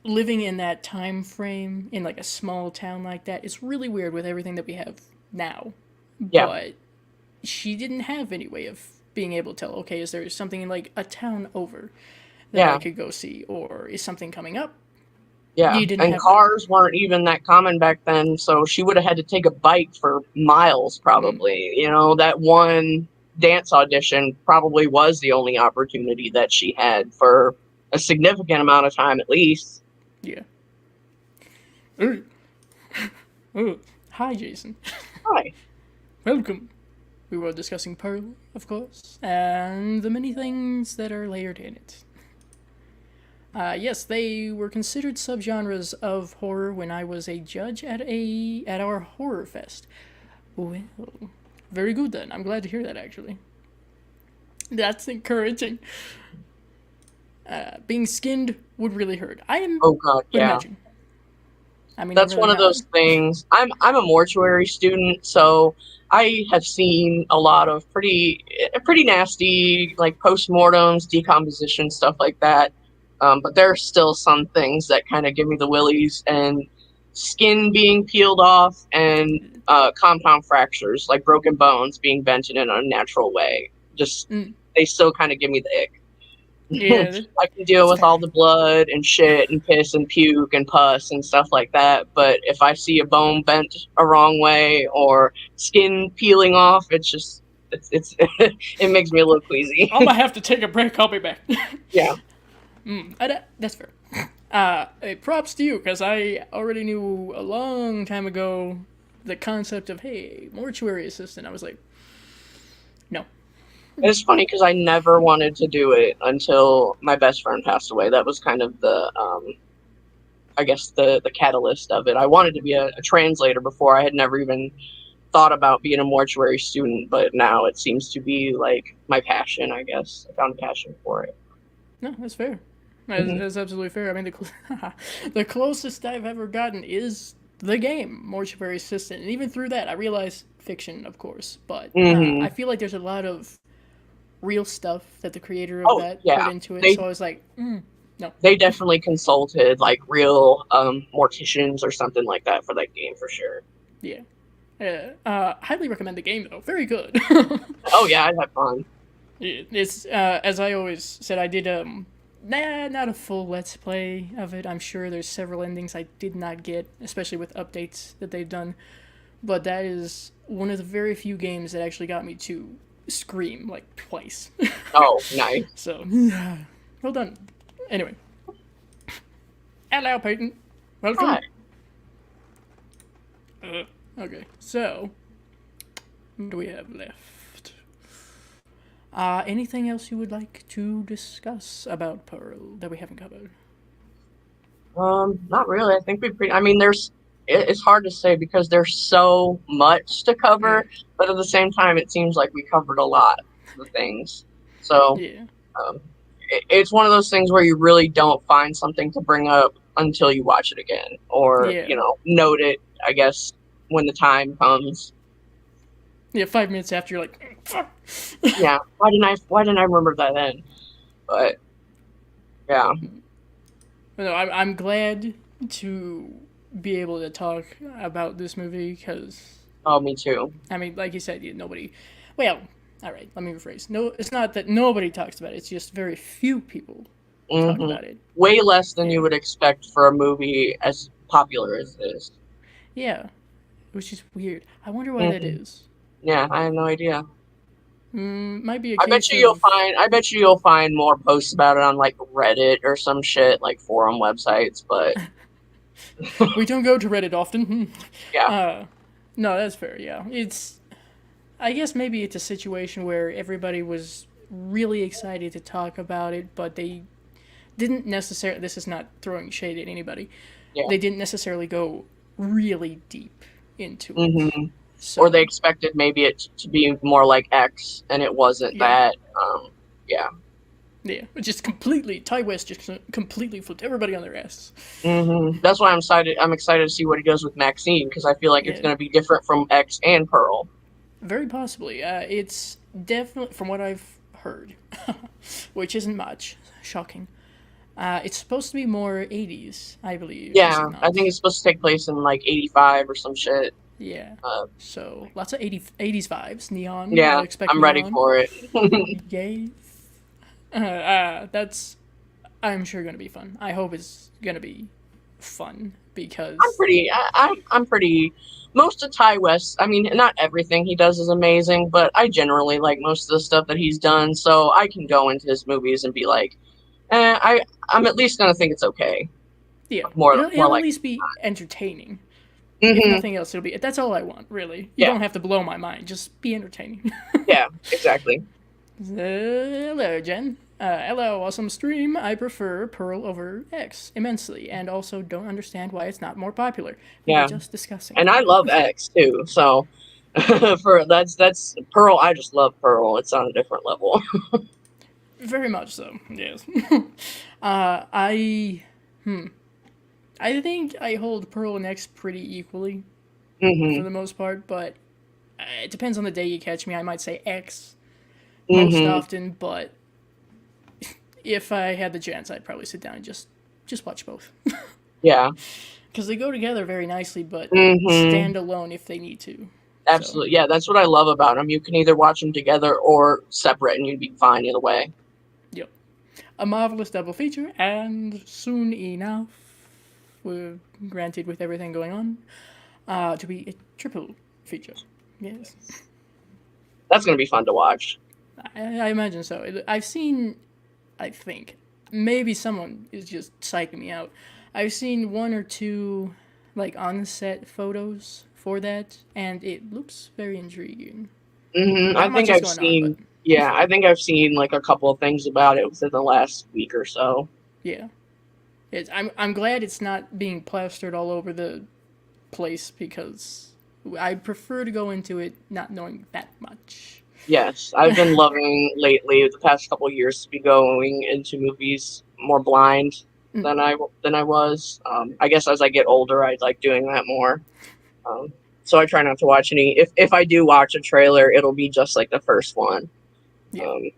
living in that time frame in like a small town like that. It's really weird with everything that we have now. yeah, But she didn't have any way of being able to tell, okay, is there something in like a town over that I yeah, could go see, or is something coming up? yeah. You didn't And have that. cars weren't even that common back then, so she would have had to take a bike for miles probably. That one dance audition probably was the only opportunity that she had for a significant amount of time at least. Yeah. Ooh. Ooh. Hi, Jason. Hi. Welcome. We were discussing Pearl, of course, and the many things that are layered in it. Yes, they were considered subgenres of horror when I was a judge at our horror fest. Well, very good then. I'm glad to hear that actually. That's encouraging. Being skinned would really hurt. Oh God, would yeah. imagine. I mean, I'm That's really one of not. those things. I'm a mortuary student, so I have seen a lot of pretty nasty like postmortems, decomposition, stuff like that. But there are still some things that kind of give me the willies, and skin being peeled off, and compound fractures like broken bones being bent in an unnatural way. Just Mm, they still kind of give me the ick. yeah, I can deal that's with all fair. the blood and shit and piss and puke and pus and stuff like that. But if I see a bone bent a wrong way or skin peeling off, it's it makes me a little queasy. I'm gonna have to take a break. I'll be back. Yeah. That's fair. Props to you, because I already knew a long time ago the concept of, hey, mortuary assistant. I was like, no. It's funny because I never wanted to do it until my best friend passed away. That was kind of the I guess the catalyst of it. I wanted to be a translator before. I had never even thought about being a mortuary student, but now it seems to be like my passion, I guess. I found a passion for it. No, that's fair. Hmm. That's absolutely fair. I mean, the closest I've ever gotten is the game, Mortuary Assistant. And even through that, I realized fiction, of course, but Hmm. I feel like there's a lot of real stuff that the creator of Oh that put yeah, into it. they So I was like, no, they definitely consulted like real morticians or something like that for that game for sure. yeah. Highly recommend the game though. Very good. Oh yeah, I'd have fun. It's as I always said. I did not a full let's play of it. I'm sure there's several endings I did not get, especially with updates that they've done. But that is one of the very few games that actually got me to scream like twice. Oh, nice. So well done. Anyway, hello, Peyton. Hi. Welcome. Okay, so what do we have left? Anything else you would like to discuss about Pearl that we haven't covered? Not really. I think we pretty. I mean, it's hard to say because there's so much to cover, but at the same time, it seems like we covered a lot of the things. So, Yeah, um, it's one of those things where you really don't find something to bring up until you watch it again, or yeah, note it. I guess when the time comes. yeah. 5 minutes after, you're like, fuck. Yeah. Why didn't I remember that then? But yeah. No, I'm glad to be able to talk about this movie because, Oh, me too. I mean, like you said, nobody. Well, all right, let me rephrase. No, it's not that nobody talks about it. It's just very few people talk Hmm. about it. Way less than you Yeah, would expect for a movie as popular as this. yeah, which is weird. I wonder why that Hmm. is. Yeah, I have no idea. Might be a I bet case you you'll of find. I bet you you'll find more posts about it on like Reddit or some shit like forum websites. But we don't go to Reddit often. yeah, uh, no, that's fair. Yeah, it's. I guess maybe it's a situation where everybody was really excited to talk about it, but they didn't necessarily. This is not throwing shade at anybody. yeah. They didn't necessarily go really deep into it. Hmm. Or they So expected maybe it to be more like X, and it wasn't yeah, that. Yeah. yeah, it just completely Ty West just completely flipped everybody on their ass. That's why I'm excited. I'm excited to see what he does with Maxine because I feel like it's Yeah, going to be different from X and Pearl. very possibly. It's definitely from what I've heard, which isn't much. Shocking. It's supposed to be more 80s, I believe, is Yeah, it I not? think it's supposed to take place in like '85 or some shit. Yeah. Uh, So lots of 80s vibes. Neon. yeah, Expect I'm ready neon. for it. Yay. That's, I'm sure, going to be fun. I hope it's going to be fun I'm because, pretty. I'm pretty. Most of Ty West. I mean, not everything he does is amazing, but I generally like most of the stuff that he's done. So I can go into his movies and be like, I'm at least gonna think it's okay. yeah, More, it'll more at like. least be entertaining. If Hmm. nothing else, it'll be. That's all I want, really. You Yeah. don't have to blow my mind. Just be entertaining. Yeah. Exactly. Hello, Jen. Hello, awesome stream. I prefer Pearl over X immensely, and also don't understand why it's not more popular. We were Yeah. just discussing And I that. love X too. So for that's Pearl. I just love Pearl. It's on a different level. Very much so. Yes. I I think I hold Pearl and X pretty equally for Hmm. the most part, but it depends on the day you catch me. I might say X most Hmm. often, but if I had the chance, I'd probably sit down and just watch both Yeah. because they go together very nicely, but Hmm. stand alone if they need to. So, Absolutely. Yeah, that's what I love about them. You can either watch them together or separate, and you'd be fine either way. yep, a marvelous double feature, and soon enough, we're granted with everything going on, to be a triple feature. Yes, That's gonna be fun to watch. I imagine so. I've seen, I think, maybe someone is just psyching me out. I've seen one or two, like, on set photos for that, and it looks very intriguing. I Not think much is I've going on, but seen. Yeah, I think I've seen like a couple of things about it within the last week or so. yeah. I'm glad it's not being plastered all over the place because I prefer to go into it not knowing that much. Yes, I've been loving lately the past couple of years to be going into movies more blind than I was. I guess as I get older, I like doing that more. Um, So I try not to watch any. If I do watch a trailer, it'll be just like the first one, Yeah. um,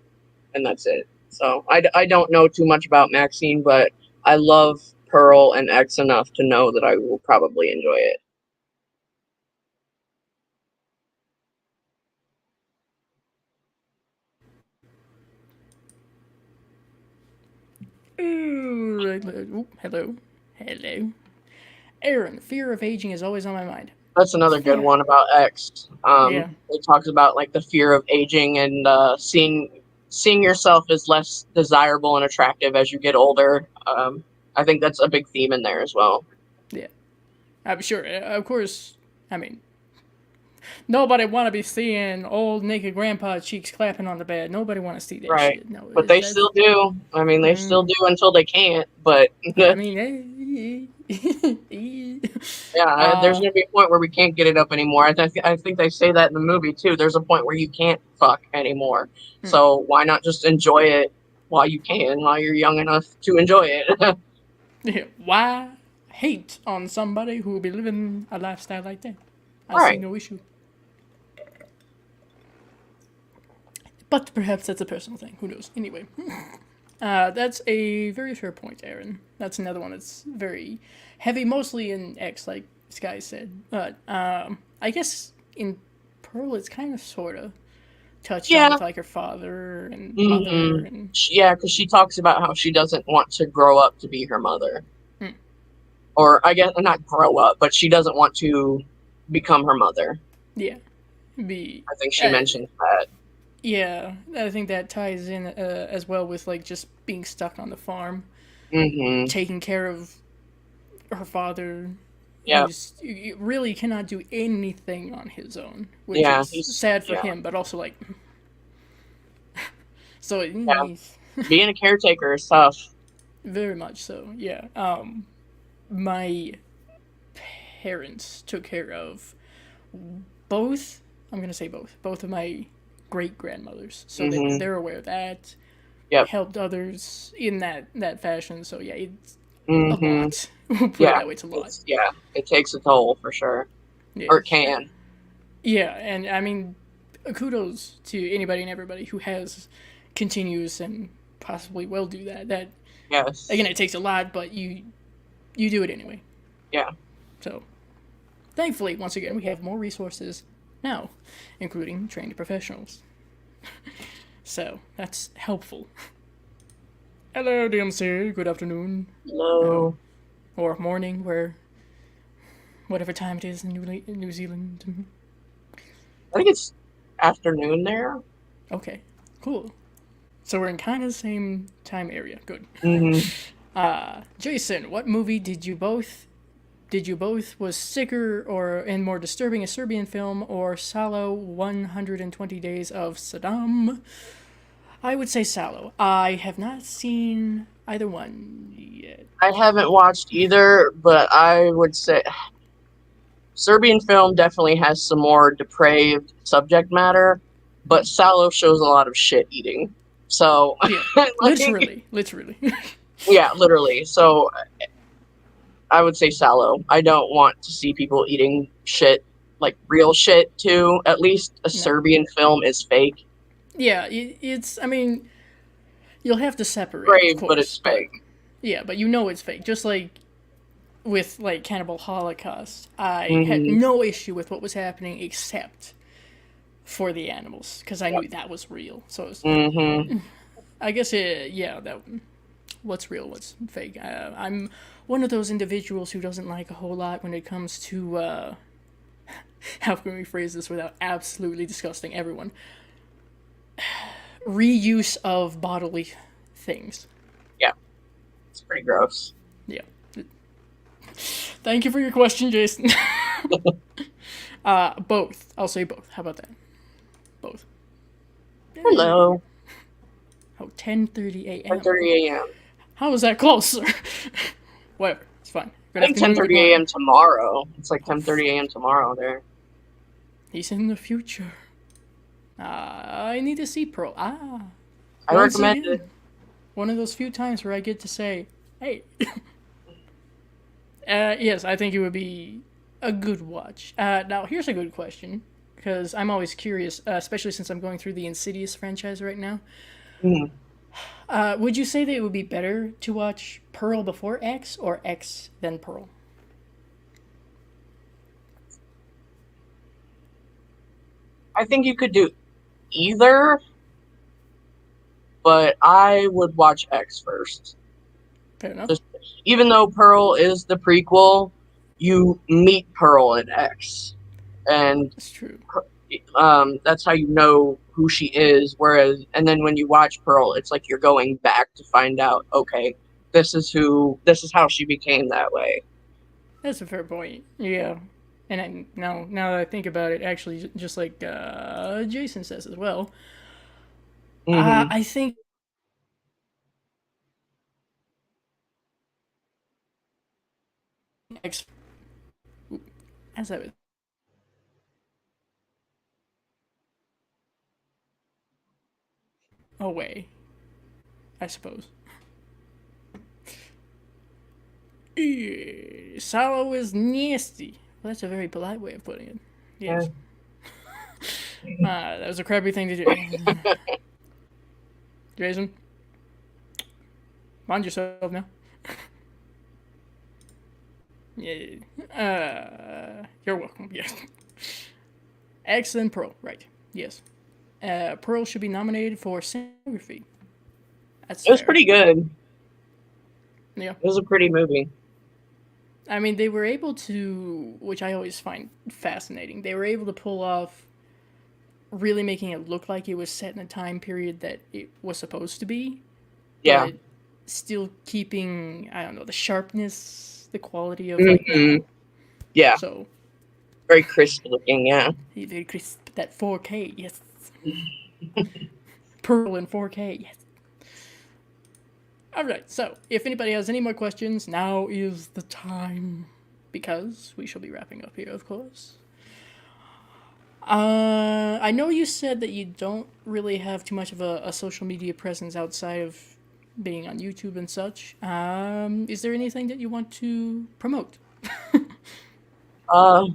and that's it. So I don't know too much about Maxine, but I love Pearl and X enough to know that I will probably enjoy it. Ooh, right, ooh, hello. Hello. Aaron, fear of aging is always on my mind. That's another good Fair. one about X. Yeah. It talks about like the fear of aging and seeing yourself as less desirable and attractive as you get older. I think that's a big theme in there as well. Yeah. I'm sure. Of course, I mean, nobody want to be seeing old naked grandpa cheeks clapping on the bed. Nobody want to see that Right. shit. No, But they that's. still do. I mean, they still do until they can't. But I mean, yeah, there's uh, going to be a point where we can't get it up anymore. I think they say that in the movie too. There's a point where you can't fuck anymore. So why not just enjoy it while you can, while you're young enough to enjoy it? why hate on somebody who will be living a lifestyle like that? I see Right. no issue. But perhaps that's a personal thing. Who knows? Anyway, that's a very fair point, Aaron. That's another one that's very heavy, mostly in X, like Sky said. But I guess in Pearl, it's kind of sort of touched on Yeah. with like her father and mother Mm-hmm. and Yeah, because she talks about how she doesn't want to grow up to be her mother. hmm, Or I guess not grow up, but she doesn't want to become her mother. yeah, be I think she uh, mentions that. yeah. I think that ties in as well with like just being stuck on the farm, Mm-hmm. taking care of her father, Yeah. who's really cannot do anything on his own, which Yeah. is sad for Yeah. him, but also like so Yeah. Being a caretaker is tough. very much so. Yeah. My parents took care of both. I'm gonna say both of my great grandmothers, so Mm-hmm. they're aware of that. Yep. Helped others in that fashion. So yeah, it's a Mm-hmm. lot. We'll put it Yeah. that way. It's a lot. It takes a toll for sure. Or it Yes. can. Yeah, and I mean, kudos to anybody and everybody who has continues and possibly will do that. That again, Yes. it takes a lot, but you do it anyway. Yeah. So thankfully, once again, we have more resources now, including trained professionals. So that's helpful. Hello, DMC. Good afternoon. Oh, Hello. or morning, where whatever time it is in New Zealand. I think it's afternoon there. Okay, cool. So we're in kind of the same time area. Good. Mm-hmm. Jason, what movie did you both was sicker or and more disturbing, a Serbian film or Salo 120 Days of Saddam? I would say Salo. I have not seen either one yet. I haven't watched either, but I would say Serbian film definitely has some more depraved subject matter, but Salo shows a lot of shit eating. So, Yeah, like, literally. yeah, literally. So, I would say Salo. I don't want to see people eating shit, like real shit, too. At least a No. Serbian film is fake. Yeah, it's. I mean, you'll have to separate, of Brave, but course, it's but fake. yeah, but you know it's fake. Just like with like Cannibal Holocaust, I had Mm-hmm. no issue with what was happening except for the animals because I Yep. knew that was real. So it was, Mm-hmm. I guess yeah, that what's real, what's fake. I'm one of those individuals who doesn't like a whole lot when it comes to how can we phrase this without absolutely disgusting everyone? Reuse of bodily things. Yeah, it's pretty gross. Yeah. Thank you for your question, Jason. Both. I'll say both. How about that? Both. Hello. Oh, 10:30 a.m. 10:30 a.m. How is that closer? Whatever. It's fine. I Good think afternoon, good 10:30 morning. a.m. tomorrow. It's like 10:30 a.m. tomorrow there. He's in the future. I need to see Pearl. I Once recommend again, it. one of those few times where I get to say, hey. Yes, I think it would be a good watch. Now, here's a good question, because I'm always curious, especially since I'm going through the Insidious franchise right now. Mhm. Would you say that it would be better to watch Pearl before X or X then Pearl? I think you could do either, but I would watch X first. Fair enough. Just even though Pearl is the prequel, you meet Pearl in X, and That's true. that's how you know who she is. Whereas, and then when you watch Pearl, it's like you're going back to find out. Okay, this is how she became that way. That's a fair point. Yeah. And now that I think about it, actually, just like Jason says as well, Hmm. I think X as I was away, I suppose. Sallow is nasty. Well, that's a very polite way of putting it. Yeah. Yes. That was a crappy thing to do. Jason, mind yourself now. Yeah. You're welcome. Yes. Excellent Pearl. Right. Yes. Pearl should be nominated for cinematography. That's It was fair. pretty good. Yeah. It was a pretty movie. I mean, they were able to, which I always find fascinating, they were able to pull off really making it look like it was set in a time period that it was supposed to be, Yeah. but still keeping, I don't know, the sharpness, the quality of like Hmm. now. Yeah. So, Very crisp looking. Yeah. he did crisp that 4K, yes. Pearl in 4K, yes. Alright, so if anybody has any more questions, now is the time. Because we shall be wrapping up here, of course. I know you said that you don't really have too much of a social media presence outside of being on YouTube and such. Is there anything that you want to promote? Uh,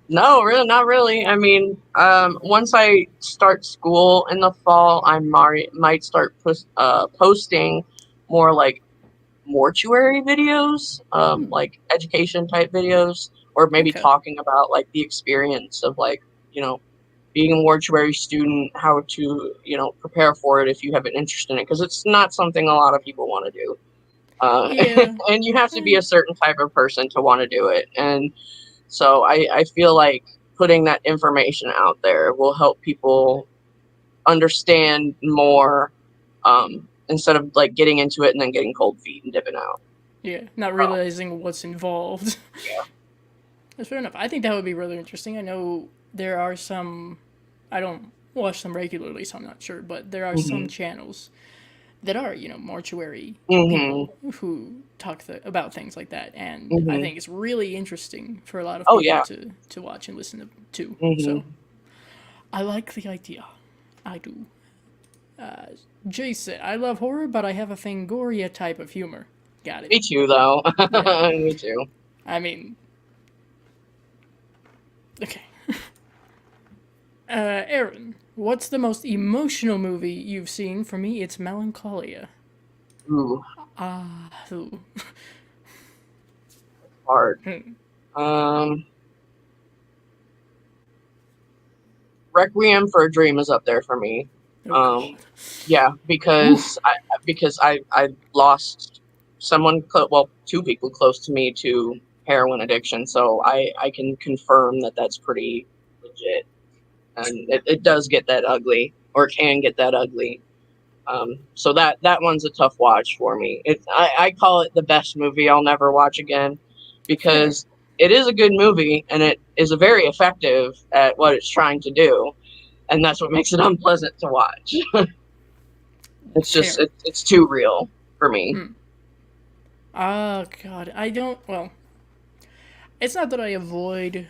no, really, not really. I mean, once I start school in the fall, I might start posting more like mortuary videos, like education type videos, or maybe Okay. talking about like the experience of like, you know, being a mortuary student, how to, prepare for it if you have an interest in it, because it's not something a lot of people want to do. Yeah. And you have to be Eh, a certain type of person to want to do it. And so I feel like putting that information out there will help people understand more, instead of like getting into it and then getting cold feet and dipping out. yeah. Not So, realizing what's involved. yeah. That's fair enough. I think that would be really interesting. I know there are some. I don't watch them regularly, so I'm not sure, but there are some Hmm. channels that are, mortuary Hmm. people who talk about things like that, and I Hmm. think it's really interesting for a lot of Oh people yeah. to watch and listen to. So Hmm. I like the idea. I do. Jason, I love horror, but I have a Fangoria type of humor. Got it. Me too, though. Yeah. Me too. I mean, okay. Aaron, what's the most emotional movie you've seen? For me, it's Melancholia. Ooh, Ooh. hard. Hmm. Um, Requiem for a Dream is up there for me. Oh Um, God. yeah, Oof. because I lost someone, well, two people close to me to heroin addiction, so I can confirm that that's pretty legit, and it does get that ugly, or can get that ugly. So that one's a tough watch for me. I call it the best movie I'll never watch again, Fair. because it is a good movie and it is a very effective at what it's trying to do, and that's what makes it unpleasant to watch. It's just Fair. it's too real for me. Oh God. I don't. Well, it's not that I avoid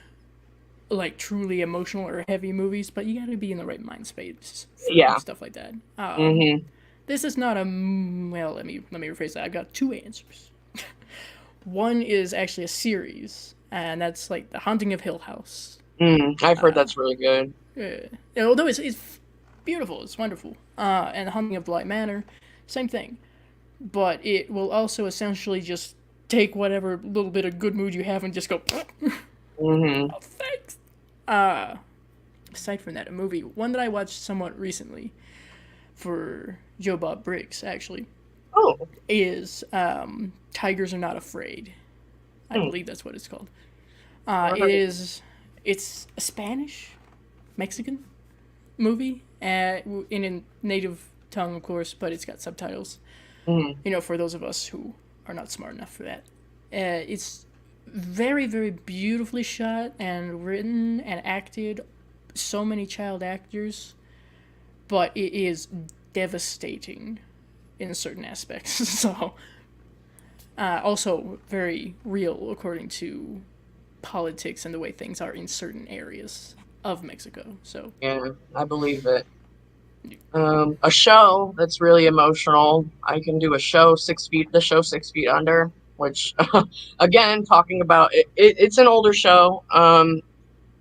like truly emotional or heavy movies, but you gotta be in the right mind space for Yeah. stuff like that. Mhm. This is not a well. Let me rephrase that. I've got two answers. One is actually a series. and that's like The Haunting of Hill House. I've heard that's really good. Although it's beautiful, it's wonderful. And The Haunting of Bly Manor, same thing. But it will also essentially just take whatever little bit of good mood you have and just go, Hmm. oh, thanks. Aside from that, a movie, one that I watched somewhat recently for Joe Bob Briggs, actually, Oh. is Tigers Are Not Afraid. I Hmm. believe that's what it's called. Never It heard of it. is, it's a Spanish, Mexican movie, in a native tongue, of course, but it's got subtitles. Mhm. For those of us who are not smart enough for that. It's very, very beautifully shot and written and acted. So many child actors, but it is devastating in certain aspects. So, also very real according to politics and the way things are in certain areas of Mexico. So, Yeah, I believe it. A show that's really emotional. I can do a show the show 6 feet under, which, again, talking about it's an older show.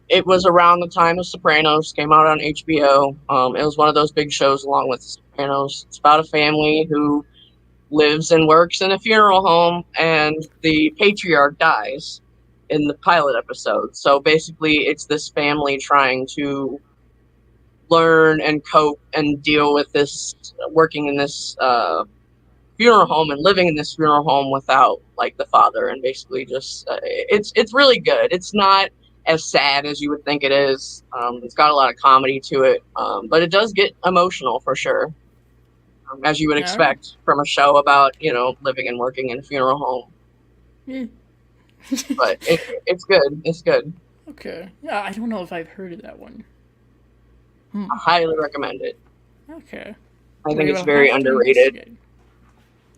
It was around the time of Sopranos, came out on HBO. It was one of those big shows along with Sopranos. It's about a family who lives and works in a funeral home, and the patriarch dies in the pilot episode. So basically, it's this family trying to learn and cope and deal with this, working in this funeral home and living in this funeral home without like the father, and basically just it's really good. It's not as sad as you would think it is. It's got a lot of comedy to it, but it does get emotional for sure, as you would all right. expect from a show about living and working in a funeral home. Yeah. But it's good. It's good. Okay. Yeah, I don't know if I've heard of that one. I highly recommend it. Okay. I think We it's will very have to underrated. investigate.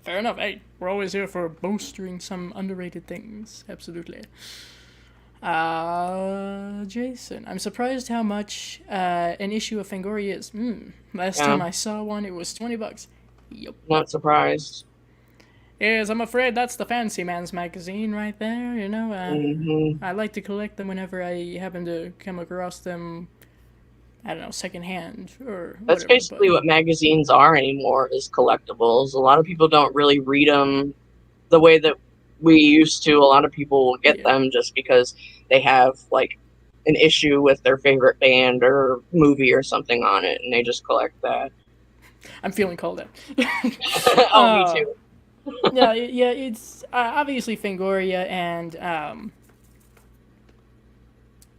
Fair enough. Hey, we're always here for bolstering some underrated things. Absolutely. Jason, I'm surprised how much an issue of Fangoria is. Last Yeah, time I saw one, it was $20. Yup. not surprised. Yes, I'm afraid that's the Fancy Man's magazine right there. Hmm. I like to collect them whenever I happen to come across them. I don't know, secondhand or That's whatever. But basically what magazines are anymore, is collectibles. A lot of people don't really read them the way that we used to. A lot of people will get yeah, them just because they have like an issue with their favorite band or movie or something on it, and they just collect that. I'm feeling called out. Oh, me uh, too. yeah, yeah, it's obviously Fangoria and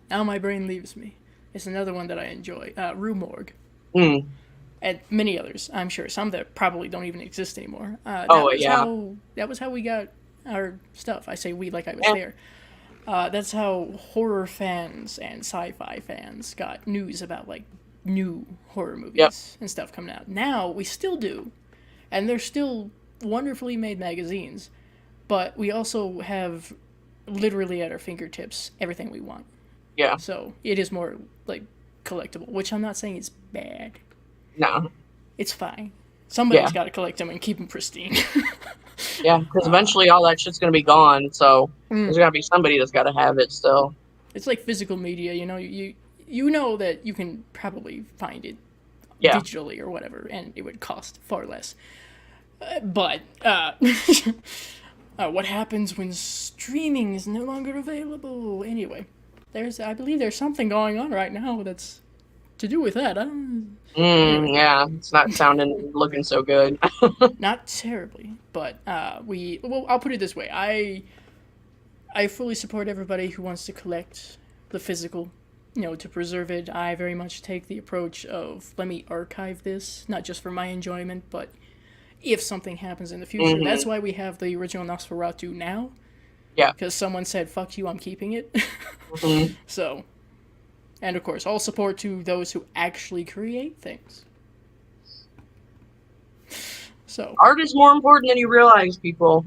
now my brain leaves me. It's another one that I enjoy. Rue Morgue. Mm. And many others, I'm sure. Some that probably don't even exist anymore. Oh, yeah. That was how we got our stuff. I say we like I was Yeah. there. That's how horror fans and sci-fi fans got news about like new horror Yep. movies and stuff coming out. Now we still do, and they're still wonderfully made magazines, but we also have literally at our fingertips everything we want. Yeah. So it is more like collectible, which I'm not saying is bad. No. It's fine. Yeah. Somebody's got to collect them and keep them pristine. Yeah. Because eventually all that shit's gonna be gone. So there's gotta be somebody that's gotta have it still. It's like physical media, you know that you can probably find it Yeah. digitally or whatever, and it would cost far less. But what happens when streaming is no longer available? Anyway, I believe there's something going on right now that's to do with that. Anyway, Yeah. It's not looking so good. not terribly, but I'll put it this way: I fully support everybody who wants to collect the physical, to preserve it. I very much take the approach of let me archive this, not just for my enjoyment, but if something happens in the future. Hmm. That's why we have the original Nosferatu now, Yeah. because someone said, fuck you, I'm keeping it. Hmm. So, and of course, all support to those who actually create things. So, Art is more important than you realize, people.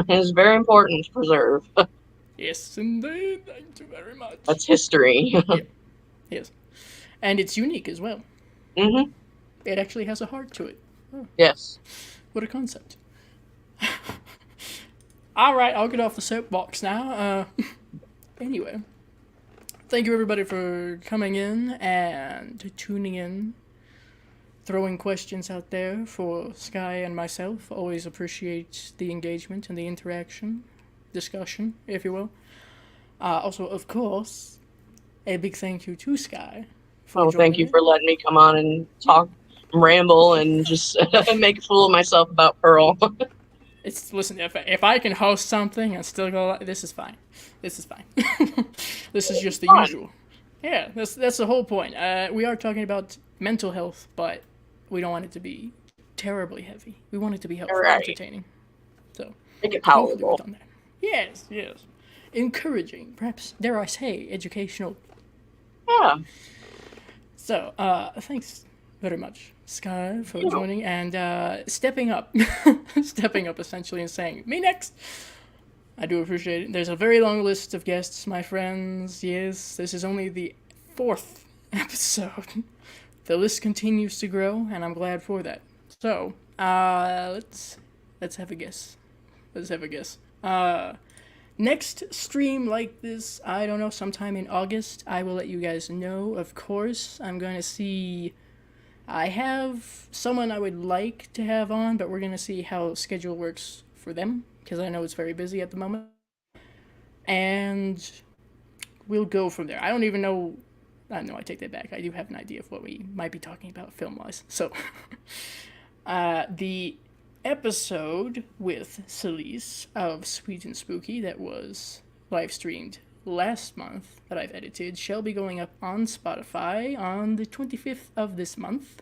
It's very important to preserve. yes, indeed, thank you very much. That's history. Yeah, yes. And it's unique as well. Hmm. It actually has a heart to it. Oh, Yes. what a concept. All right, I'll get off the soapbox now. anyway, thank you everybody for coming in and tuning in, throwing questions out there for Sky and myself. Always appreciate the engagement and the interaction, discussion, if you will. Also, of course, a big thank you to Sky for Oh, thank joining you me. for letting me come on and talk, ramble, and just make a fool of myself about Pearl. Listen. If I can host something and still go, this is fine. This is fine. This is just the Fun. usual. Yeah, that's the whole point. We are talking about mental health, but we don't want it to be terribly heavy. We want it to be helpful, Right. entertaining. So Make it hopefully we've palatable. done that. Yes, yes. Encouraging, perhaps, dare I say, educational. Yeah. So, thanks very much, Sky, for Yeah. joining and stepping up. Stepping up, essentially, and saying, me next! I do appreciate it. There's a very long list of guests, my friends. Yes, this is only the 4th episode. The list continues to grow, and I'm glad for that. So, let's have a guess. Let's have a guess. Next stream like this, I don't know, sometime in August, I will let you guys know, of course. I'm going to see... I have someone I would like to have on, but we're going to see how schedule works for them, because I know it's very busy at the moment. And we'll go from there. I don't even know... No, I take that back. I do have an idea of what we might be talking about film-wise. So, the episode with Celise of Sweet and Spooky that was live streamed last month that I've edited shall be going up on Spotify on the 25th of this month.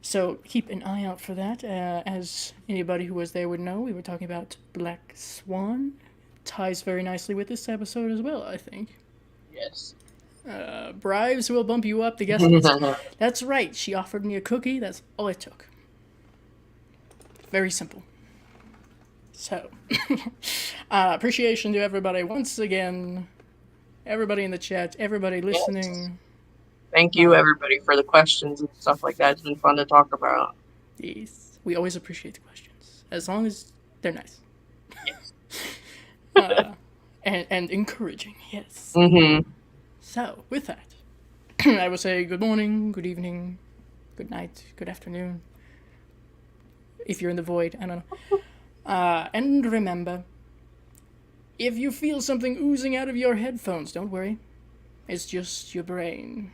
So keep an eye out for that. As anybody who was there would know, we were talking about Black Swan. Ties very nicely with this episode as well, I think. Yes. Bribes will bump you up the guest list. That's right. She offered me a cookie. That's all it took. Very simple. So, appreciation to everybody once again. Everybody in the chat, everybody listening. Yes. Thank you, everybody, for the questions and stuff like that. It's been fun to talk about. Yes. We always appreciate the questions, as long as they're nice. Yes. And encouraging, yes. Mm-hmm. So, with that, I will say good morning, good evening, good night, good afternoon. If you're in the void, I don't know. And remember, if you feel something oozing out of your headphones, don't worry. It's just your brain.